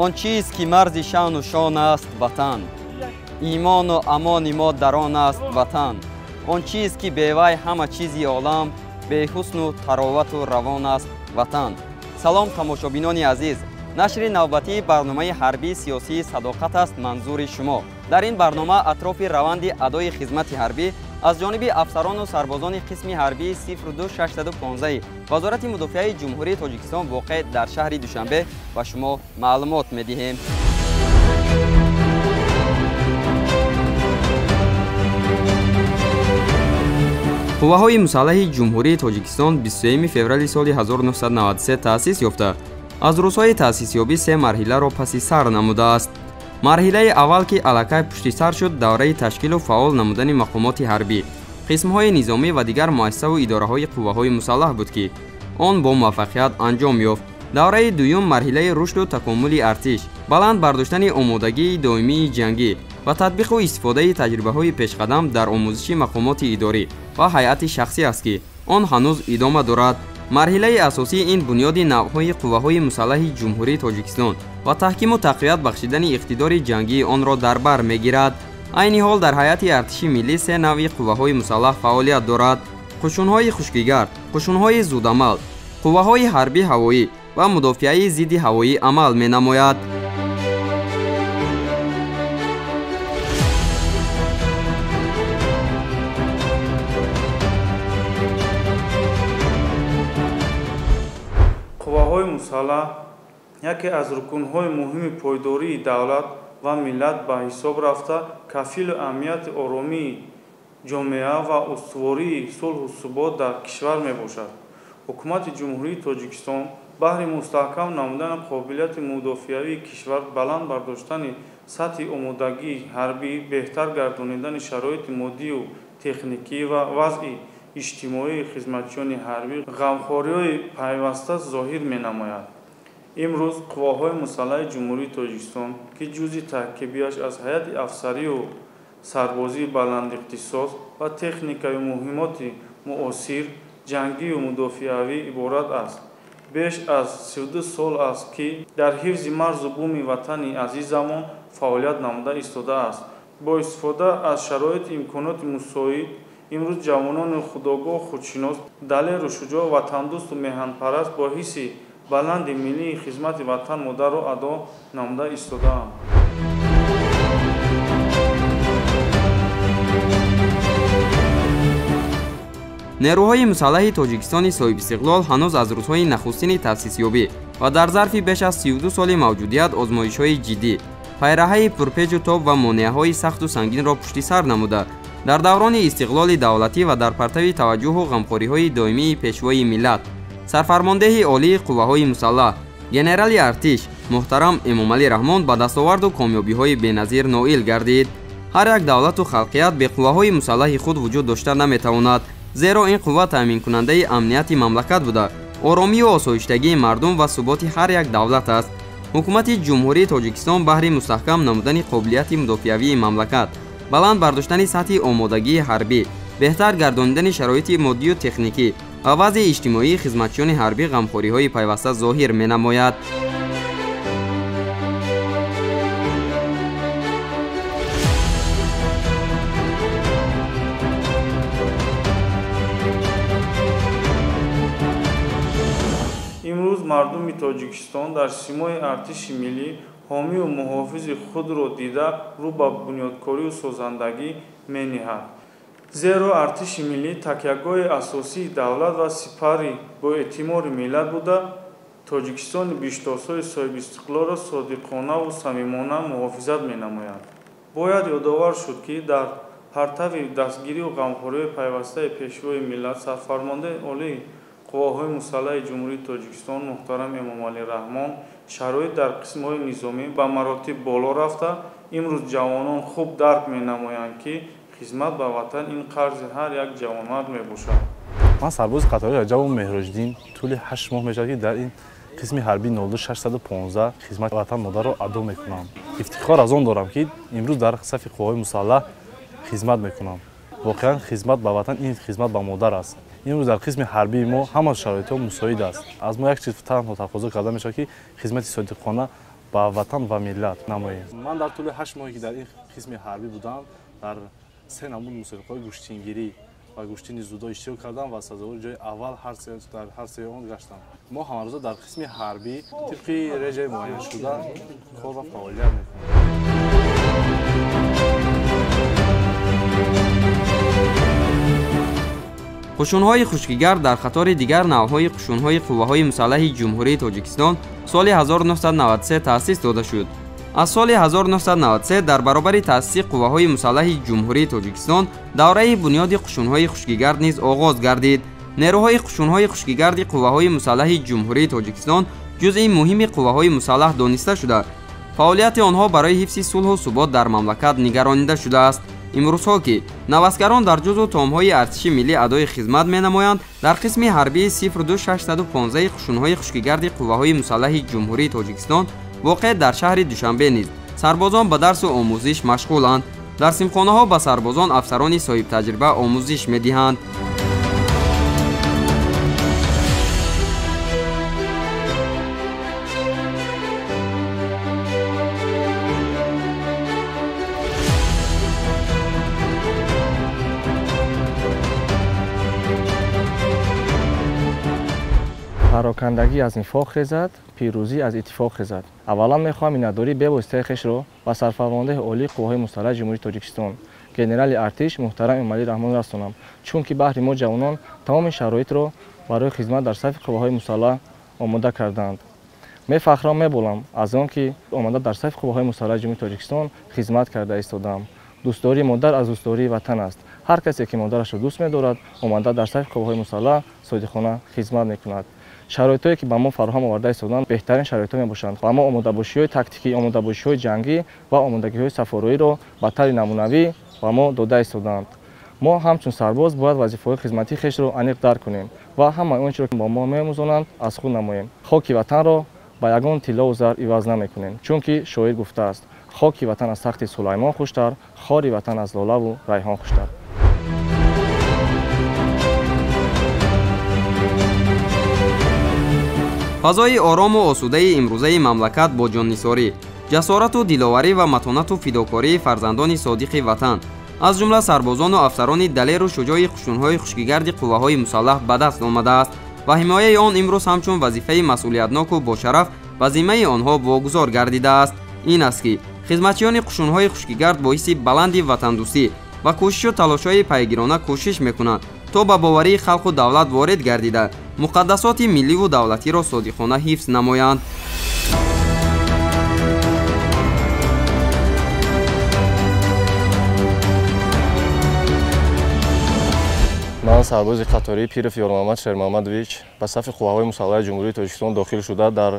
آن چیز که مرز شان و شان است وطن، ایمان و امان ما در آن است وطن. آن چیز که به وی همه چیزی عالم، به حسن و تراوت و روان است وطن. سلام تماشابینان عزیز، نشر نوبتی برنامه حربی سیاسی صداقت است منظور شما. در این برنامه اطراف روند ادای خدمت حربی از جانب افسران و سربازان قسم حربی 02615 وزارت مدافعه جمهوری تاجیکستان واقع در شهر دوشنبه و شما معلومات می‌دهیم. قوه‌های مسلح جمهوری تاجیکستان 23 فوریه سال 1993 تأسیس یافته. از روزهای تأسیسیابی 3 مرحله را پس سر نموده است. مرحله اول که الکی پشت سر شد دوره تشکیل و فعال نمودن مقامات حربی، قسم‌های نظامی و دیگر مؤسسه و اداره‌های قوه‌های مسلح بود که آن با موفقیت انجام یافت. دوره دوم مرحله رشد و تکامل ارتش، بلند برداشتن آمادگی دائمی جنگی و تطبیق و استفاده تجربه‌های پیشقدم در آموزش مقامات اداری و هیئت شخصی است که آن هنوز ادامه دارد. مرحله اساسی این بنیاد نوع‌های قوه‌های مسلح جمهوری تاجیکستان و تحکیم و تقویت بخشیدن اقتدار جنگی آن را در بر می‌گیرد. عین حال در هیئت ارتشی ملی 3 نوع قوه‌های مسلح فعالیت دارد: قشون‌های خشکیگرد، قشون‌های زودعمل، قوه‌های حربی هوایی و مدافعه ضد هوایی عمل می‌نماید. қувваҳои мусаллаҳ яке аз рукунҳои муҳими пойдории давлат ва миллат ба ҳисоб рафта кафилу амнияти оромии ҷомеа ва устувории сулҳу субот дар кишвар мебошад. ҳукумати ҷумҳурии тоҷикистон баҳри мустаҳкам намудани қобилияти мудофиавии кишвар, баланд бардоштани сатҳи омодагии ҳарбӣ, беҳтар гардонидани шароити моддию техникӣ ва вазъи иҷтимоии хизматчиёни ҳарбӣ ғамхориҳои пайваста зоҳир менамояд. имрӯз қувваҳои мусаллаҳи ҷумҳурии тоҷикистон ки ҷузъи таркибияш аз ҳайати афсарию сарбозии баландихтисос ва техникави муҳимоти муосир, ҷангию мудофиавӣ иборат аст. беш аз 32 сол аст ки дар ҳифзи марзу буми ватани азизамон фаъолият намуда истодааст. бо истифода аз шароити имконоти мусоид, имрӯз ҷавонони худогоҳ, худшинос, далеру шуҷоъ, ватандӯсту меҳанпараст бо ҳисси баланди миллии хизмати ватан модарро адо намуда истодаанд. нерӯҳои мусаллаҳи тоҷикистони соҳибистиқлол ҳанӯз аз рӯзҳои нахустини таъсисёбӣ ва дар зарфи беш аз 32 соли мавҷудият озмоишҳои ҷиддӣ, пайраҳаи пурпеҷу тоб ва монеаҳои сахту сангинро пушти сар намуда, дар даврони истиқлоли давлатӣ ва дар партави таваҷҷӯҳу ғамхориҳои доимии пешвои миллат, сарфармондеҳи олии қувваҳои мусаллаҳ, генерали артиш муҳтарам Эмомалӣ Раҳмон ба дастоварду комёбиҳои беназир ноил гардид. ҳар як давлату халқият бе қувваҳои мусаллаҳи худ вуҷуд дошта наметавонад, зеро ин қувва таъминкунандаи амнияти мамлакат буда, оромию осоиштагии мардум ва суботи ҳар як давлат аст. ҳукумати ҷумҳурии тоҷикистон баҳри мустаҳкам намудани қобилияти мудофиавии мамлакат, баланд бардоштани сатҳи омодагии ҳарбӣ, беҳтар гардонидани шароити моддию техникӣ ва вазъи иҷтимоии хизматчиёни ҳарбӣ ғамхориҳои пайваста зоҳир менамояд. имрӯз мардуми тоҷикистон дар симои артиши миллӣ ҳомию муҳофизи худро дида рӯ ба бунёдкорию созандагӣ мениҳад. зеро артиши миллӣ такягоҳи асосии давлат ва сипари боэътибори миллат буда, тоҷикистони биштосои соҳибистиқлолро содиқонаву самимона муҳофизат менамояд. бояд ёдовар шуд ки дар партави дастгирию ғамхориҳои пайвастаи пешвои миллат сарфармондаи олии қувваҳои мусаллаҳи ҷумҳурии тоҷикистон муҳтарам Эмомалӣ Раҳмон шароит дар қисмҳои низомӣ ба маротиб боло рафта, имрӯз ҷавонон хуб дарк менамоянд ки хизмат ба ватан ин қарзи ҳар як ҷавонмард мебошад. ман сарбози қатори Раҷабов Меҳроҷдин тӯли 8 моҳ мешавад ки дар ин қисми ҳарбии 02615 хизмати ватан модарро адо мекунам. ифтихор аз он дорам ки имрӯз дар сафи қувваҳои мусаллаҳ хизмат мекунам. воқеан хизмат ба ватан ин хизмат ба модар аст. имрӯз дар қисми ҳарбии мо ҳама шароитҳо мусоид аст. аз мо як чиз танҳо тақозо карда мешавад ки хизмати содиқона ба ватан ва миллат намоем. Ман дар тӯли 8 моҳе ки дар ин қисми ҳарбӣ будам, дар 3 намуд мусобиқаҳои гӯштингирӣ ва гӯштини зудо иштирок кардам ва сазовори ҷои аввал дар ҳар се он гаштам. Мо ҳамарӯза дар қисми ҳарбӣ тибқи реҷаи муайяншуда кор ва фаъолият мекунем. қушунҳои хушкигард дар қатори дигар навъҳои қушунҳои қувваҳои мусаллаҳи ҷумҳурии Тоҷикистон соли 1993 таъсис дода шуд. аз соли 1993 дар баробари таъсиси қувваҳои мусаллаҳи ҷумҳурии Тоҷикистон давраи бунёди қушунҳои хушкигард низ оғоз гардид. нерӯҳои қушунҳои хушкигарди қувваҳои мусаллаҳи ҷумҳурии Тоҷикистон ҷузъи муҳими қувваҳои мусаллаҳ дониста шуда, фаъолияти онҳо барои ҳифзи сулҳу субот дар мамлакат нигаронида шудааст. имрӯзҳо ки навазгарон дар ҷузъу тоомҳои артиши миллӣ адои хизмат менамоянд, дар қисми ҳарбии 02615 қушунҳои хушкигарди қувваҳои мусаллаҳи ҷумҳурии Тоҷикистон воқеъ дар шаҳри Душанбе низ сарбозон ба дарсу омӯзиш машғуланд. дар симхонаҳо ба сарбозон афсарони соҳибтаҷриба омӯзиш медиҳанд. парокандагӣ аз нифоқ хезад, пирӯзӣ аз иттифоқ хезад. аввалан мехоҳам миннатдорӣ бевоситаи хешро ба сарфарвондаи олии қувваҳои мусаллаҳи ҷумҳурии Тоҷикистон, генерали артиш муҳтарам Эмомалӣ Раҳмон расонам, чунки баҳри мо ҷавонон тамоми шароитро барои хизмат дар сафи қувваҳои мусаллаҳ омода карданд. мефахрам меболам аз он ки омада дар сафи қувваҳои мусаллаҳи ҷумҳурии Тоҷикистон хизмат карда истодам. дӯстдории модар аз дӯстдории ватан аст. ҳар касе ки модарашро дӯст медорад, омада дар сафи қувваҳои мусаллаҳ содиқона хизмат мекунад. шароитое ки ба мо фароҳам оварда истоданд беҳтарин шароитҳо мебошанд ва мо омодабошиҳои тактикӣ, омодабошиҳои ҷангӣ ва омодагиҳои сафорӯиро ба таври намунавӣ ба мо дода истоданд. мо ҳамчун сарбоз бояд вазифаҳои хизматии хешро аниқ дарк кунем ва ҳамаи ончеро ки ба мо меомӯзонанд аз худ намоем. хоки ватанро ба ягон тиллову зар иваз намекунем, чунки шоир гуфтааст: хоки ватан аз тахти Сулаймон хуштар, хори ватан аз лолаву райҳон хуштар. фазои орому осудаи имрӯзаи мамлакат бо ҷоннисорӣ, ҷасорату диловарӣ ва матонату фидокории фарзандони содиқи ватан, аз ҷумла сарбозону афсарони далеру шуҷои қушунҳои хушкигарди қувваҳои мусаллаҳ ба даст омадааст ва ҳимояи он имрӯз ҳамчун вазифаи масъулиятноку бошараф ба зиммаи онҳо вогузор гардидааст. ин аст ки хизматчиёни қушунҳои хушкигард боиси баланди ватандӯстӣ ва кӯшишу талошҳои пайгирона кӯшиш мекунанд то ба боварии халқу давлат ворид гардида муқаддасоти милливу давлатиро содиқона ҳифз намоянд. ман сарбози қатории Пиров Ёрмаҳмад Шермаҳмадович ба сафи қувваҳои мусаллаҳи ҷумҳурии Тоҷикистон дохил шуда, дар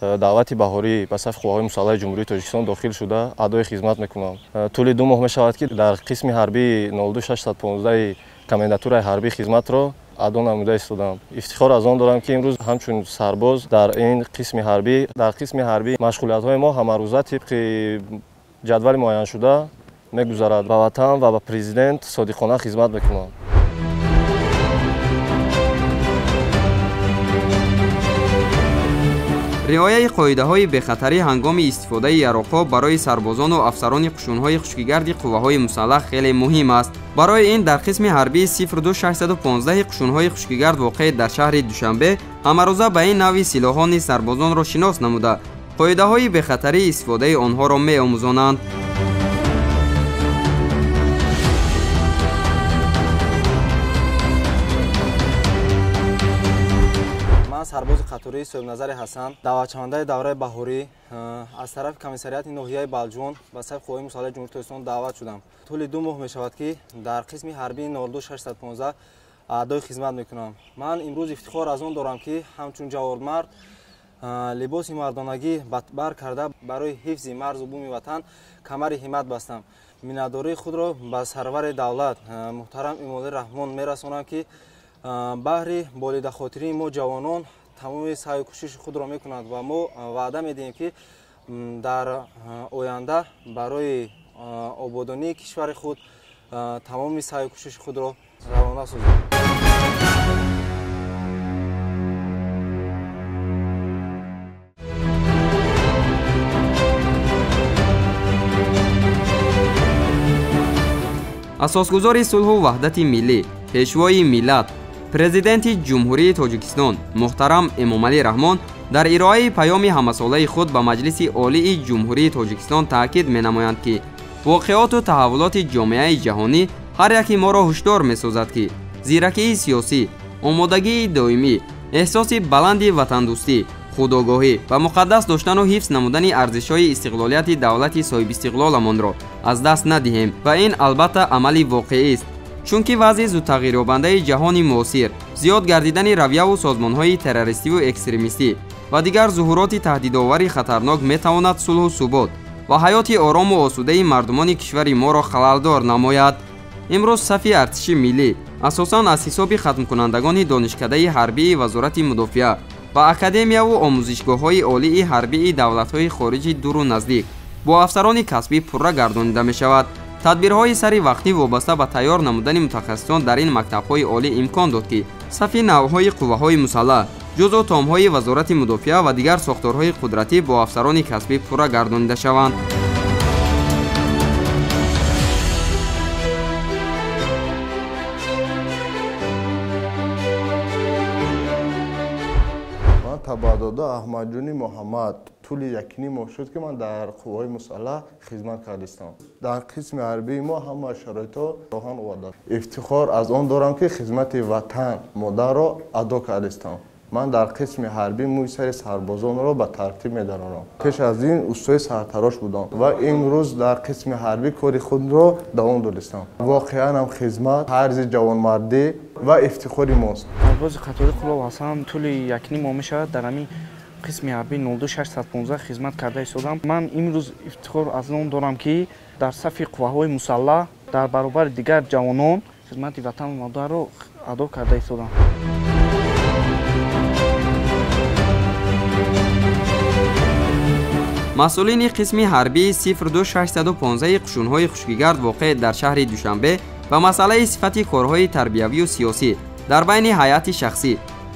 даъвати баҳорӣ ба сафи қувваҳои мусаллаҳи ҷумҳурии Тоҷикистон дохил шуда адои хизмат мекунам. тӯли 2 моҳ мешавад ки дар қисми ҳарбии 02615 комендатураи ҳарбӣ хизматро адо намуда истодам. ифтихор аз он дорам ки имрӯз ҳамчун сарбоз дар ин қисми ҳарбӣ машғулиятҳои мо ҳамарӯза тибқи ҷадвали муайяншуда мегузарад. ба ватан ва ба президент содиқона хизмат мекунам. риояи қоидаҳои бехатарӣ ҳангоми истифодаи яроқҳо барои сарбозону афсарони қушунҳои хушкигарди қувваҳои мусаллаҳ хеле муҳим аст. барои ин дар қисми ҳарбии 02615 қушунҳои хушкигард воқеъ дар шаҳри Душанбе ҳамарӯза ба ин навъи силоҳҳо низ сарбозонро шинос намуда қоидаҳои бехатарии истифодаи онҳоро меомӯзонанд. сарбози қатории соҳибназари Ҳасан, даъватшавандаи давраи баҳорӣ аз тарафи комиссарияти ноҳияи Балҷон ба сафи қувваҳои мусаллаҳи ҷумҳурии Тоҷикистон даъват шудам. тӯли 2 моҳ мешавад ки дар қисми ҳарбии 02615 адои хизмат мекунам. ман имрӯз ифтихор аз он дорам ки ҳамчун ҷавонмард либоси мардонагӣ бар карда барои ҳифзи марзу буми ватан камари ҳиммат бастам. миннатдории худро ба сарвари давлат муҳтарам Эмомалӣ Раҳмон мерасонам ки баҳри болидахотирии мо ҷавонон тамоми саъю кӯшиши худро мекунанд ва мо ваъда медиҳем ки дар оянда барои ободонии кишвари худ тамоми саъю кӯшиши худро равона созем. асосгузори сулҳу ваҳдати миллӣ, пешвои миллат, президенти ҷумҳурии Тоҷикистон муҳтарам Эмомалӣ Раҳмон дар ироаи паёми ҳамасолаи худ ба Маҷлиси Олии Ҷумҳурии Тоҷикистон таъкид менамоянд ки воқеоту таҳаввулоти ҷомеаи ҷаҳонӣ ҳар яки моро ҳушдор месозад ки зиракии сиёсӣ, омодагии доимӣ, эҳсоси баланди ватандӯстӣ, худогоҳӣ ва муқаддас доштану ҳифз намудани арзишҳои истиқлолияти давлати соҳибистиқлоламонро аз даст надиҳем ва ин албатта амали воқеист. чунки вазъи зудтағйирёбандаи ҷаҳони муосир, зиёд гардидани равияву созмонҳои террористиву экстремистӣ ва дигар зуҳуроти таҳдидовари хатарнок метавонад сулҳу субот ва ҳаёти орому осудаи мардумони кишвари моро халалдор намояд. имрӯз сафи артиши миллӣ асосан аз ҳисоби хатмкунандагони донишкадаи ҳарбии вазорати мудофиа ва академияву омӯзишгоҳҳои олии ҳарбии давлатҳои хориҷи дуру наздик бо афсарони касбӣ пурра гардонида мешавад. тадбирҳои сари вақтӣ вобаста ба тайёр намудани мутахассисон дар ин мактабҳои олӣ имкон дод ки сафи навъҳои қувваҳои мусаллаҳ, ҷузъу томҳои вазорати мудофиа ва дигар сохторҳои қудратӣ бо афсарони касбӣ пурра гардонида шаванд. табадода аҳмадҷони муҳаммад тӯли якним моҳ шуд ки ман дар қувваҳои мусаллаҳ хизмат кардистам. дар қисми ҳарбии мо ҳама шароитҳо роҳан оварда. ифтихор аз он дорам ки хизмати ватан модарро адо кардистам. ман дар қисми ҳарбӣ мӯи сари сарбозонро ба тартиб медаронам. пеш аз ин устои сартарош будам ва имрӯз дар қисми ҳарбӣ кори худро давом додистам. воқеан ҳам хизмат арзи ҷавонмардӣ ва ифтихори мост. сарбози қатори Қулов Ҳасан тӯли якним моҳ мешавад дар ҳамин қисми ҳарбӣ 02615 хизмат карда истодам. ман имрӯз ифтихор аз он дорам ки дар сафи қувваҳои мусаллаҳ дар баробари дигар ҷавонон хизмати ватану модарро адо карда истодам. масъулини қисми ҳарбии 02615 қушунҳои хушкигард воқеъ дар шаҳри Душанбе ба масъалаи сифати корҳои тарбиявию сиёсӣ дар байни ҳайати шахсӣ,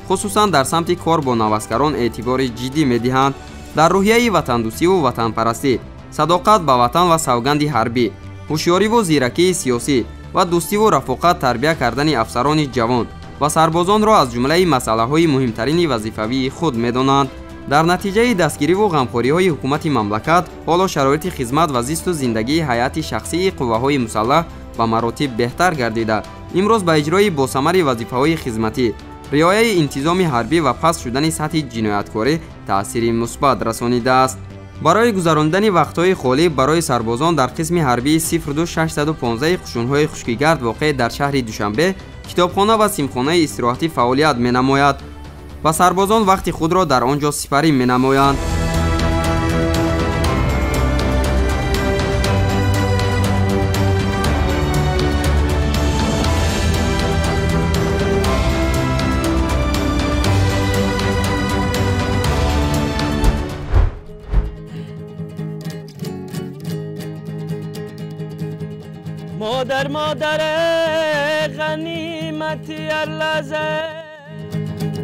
хусусан дар самти кор бо навазкарон эътибори ҷиддӣ медиҳанд. дар рӯҳияи ватандӯстиву ватанпарастӣ, садоқат ба ватан ва савганди ҳарбӣ, ҳушёриву зиракии сиёсӣ ва дӯстиву рафоқат тарбия кардани афсарони ҷавон ва сарбозонро аз ҷумлаи масъалаҳои муҳимтарини вазифавии худ медонанд. дар натиҷаи дастгириву ғамхориҳои ҳукумати мамлакат ҳоло шароити хизмат ва зисту зиндагии ҳайати шахсии қувваҳои мусаллаҳ ба маротиб беҳтар гардида имрӯз ба иҷрои босамари вазифаҳои хизматӣ, риояи интизоми ҳарбӣ ва паст шудани сатҳи ҷинояткорӣ таъсири мусбат расонидааст. барои гузарондани вақтҳои холӣ барои сарбозон дар қисми ҳарбии 02615 қушунҳои хушкигард воқеъ дар шаҳри Душанбе китобхона ва симхонаи истироҳатӣ фаъолият менамояд ва сарбозон вақти худро дар он ҷо сипарӣ менамоянд. مادر مادر غنیمتی هر لحظه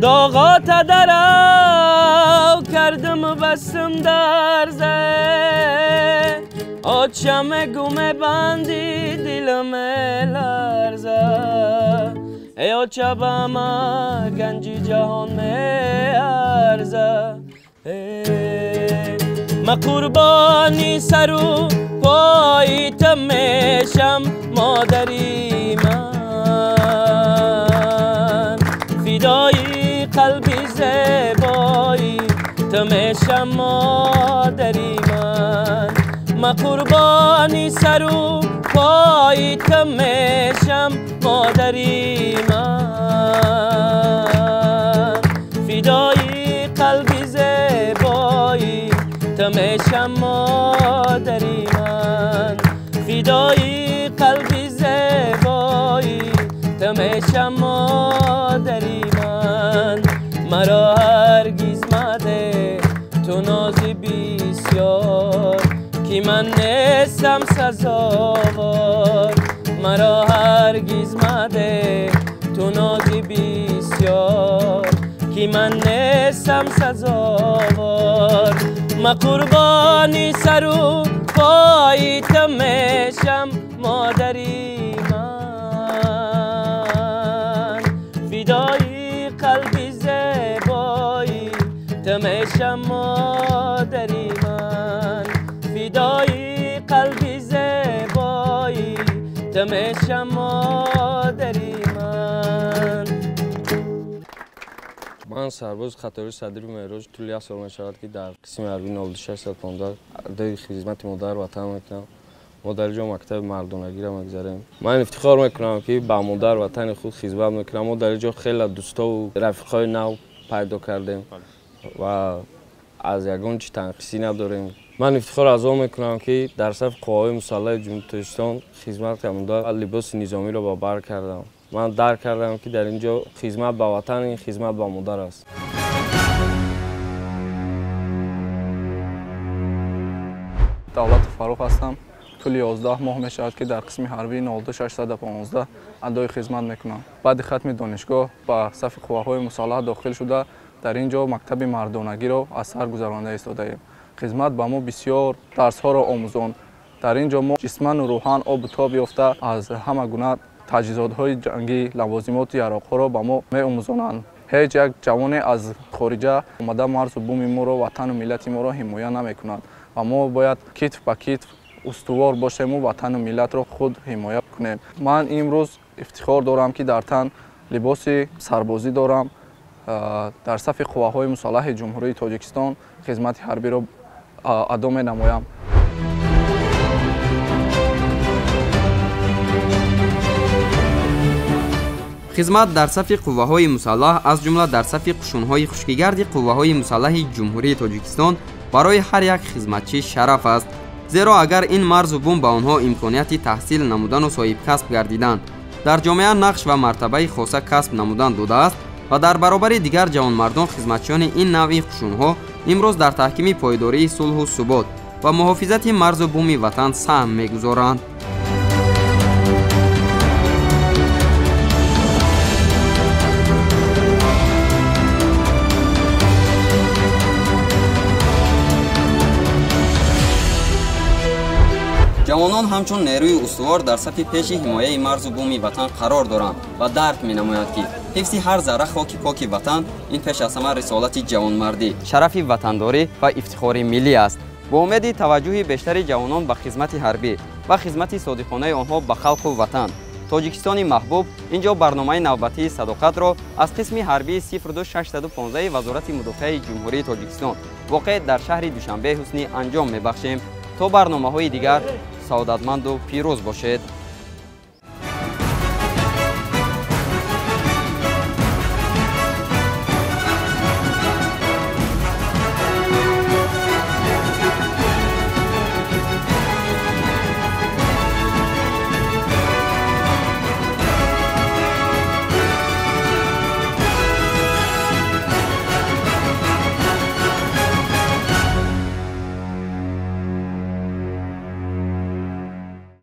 داغات درو کردم و بستم در زه آتشم گومه بندی دلم لرزه ای آتشه با ما گنجی جهان میارزه ما قربانی سرو پای تمشم مادری من فدای قلبی زیبایی تمشم مادری من ما قربانی سرو پای تمشم مادری من فدای قلبی زیبایی تمشم مادری من فدای قلبی زیبایی تمشم مادری من مرا هرگز مده تو نازی بسیار که من نیستم سزاوار مرا هرگز مده تو نازی بسیار که من نیستم سزاوار ما قربانی سرو پای تمشم مادری من ماتمشم مادری من سرباز خطاری صدری مهراج طول یک سال میشود که در قسم حربی 9615 در خدمت مادر وطن میکنم. ما در جا مکتب مردانگی را میگذاریم. من افتخار میکنم که با مادر وطن خود خدمت میکنم. ما در جا خیلی دوستا و رفیقای نو پیدا کردیم و از یگان چی تنقیصی نداریم. من افتخار از آن میکنم که در صف قوای مسلح جمهوری تاجیکستان خدمت کردم. لباس نظامی را با بر کردم. من درک کردم که در اینجا خدمت به وطن این خدمت به مادر است. دولت فاروق هستم. طول 11 ماه می شود که در قسم حربی 92615 ادای خدمت میکنم. بعد ختم دانشگاه با صف قواهای مسلح داخل شده در اینجا مکتب مردانگی را از سر گذرانده ایستاده ایم. خدمت به ما بسیار درس ها را آموزاند. در اینجا ما جسماً و روحاً آب و تاب یافته از همه گونه تجهیزات های جنگی لوازمات یراق ها را به ما می آموزانند. هیچ یک جوان از خارجه آمده مرز و بوم ما را وطن و ملت ما را حمایت نمیکنند و ما باید کتف به کتف استوار باشیم و وطن و ملت را خود حمایت کنیم. من امروز افتخار دارم که در تن لباس سربازی دارم. در صف قواهای مسلح جمهوری تاجیکستان خدمت حربی را ادا می نمایم. خدمت در صف قواهای مسلح از جمله در صف قشون‌های خشکیگرد قواهای مسلح جمهوری تاجیکستان برای هر یک خدمتچی شرف است. زیرا اگر این مرز و بوم به آنها امکانیت تحصیل نمودن و صاحب کسب گردیدن در جامعه نقش و مرتبه خاصه کسب نمودن داده است و در برابر دیگر جوانمردان خدمتچیان این نوع قشون‌ها امروز در تحکیم پایداری صلح و ثبات و محافظت مرز و بوم وطن سهم می‌گذارند. جوانان همچون نیروی استوار در صف پیش حمایه مرز و بوم وطن قرار دارند و درک می‌نمایند که حفظ هر ذره خاک پاک وطن این پیش از همه رسالت جوانمردی، شرف وطنداری و افتخار ملی است. با امید توجه بیشتر جوانان به خدمت حربی و خدمت صادقانه آنها به خلق و وطن، تاجیکستان محبوب اینجا برنامه نوبتی صداقت را از قسم حربی 02615 وزارت مدافع جمهوری تاجیکستان واقع در شهر دوشنبه حسنی انجام می‌بخشیم. تا برنامه‌های دیگر سعادتمند و پیروز باشید.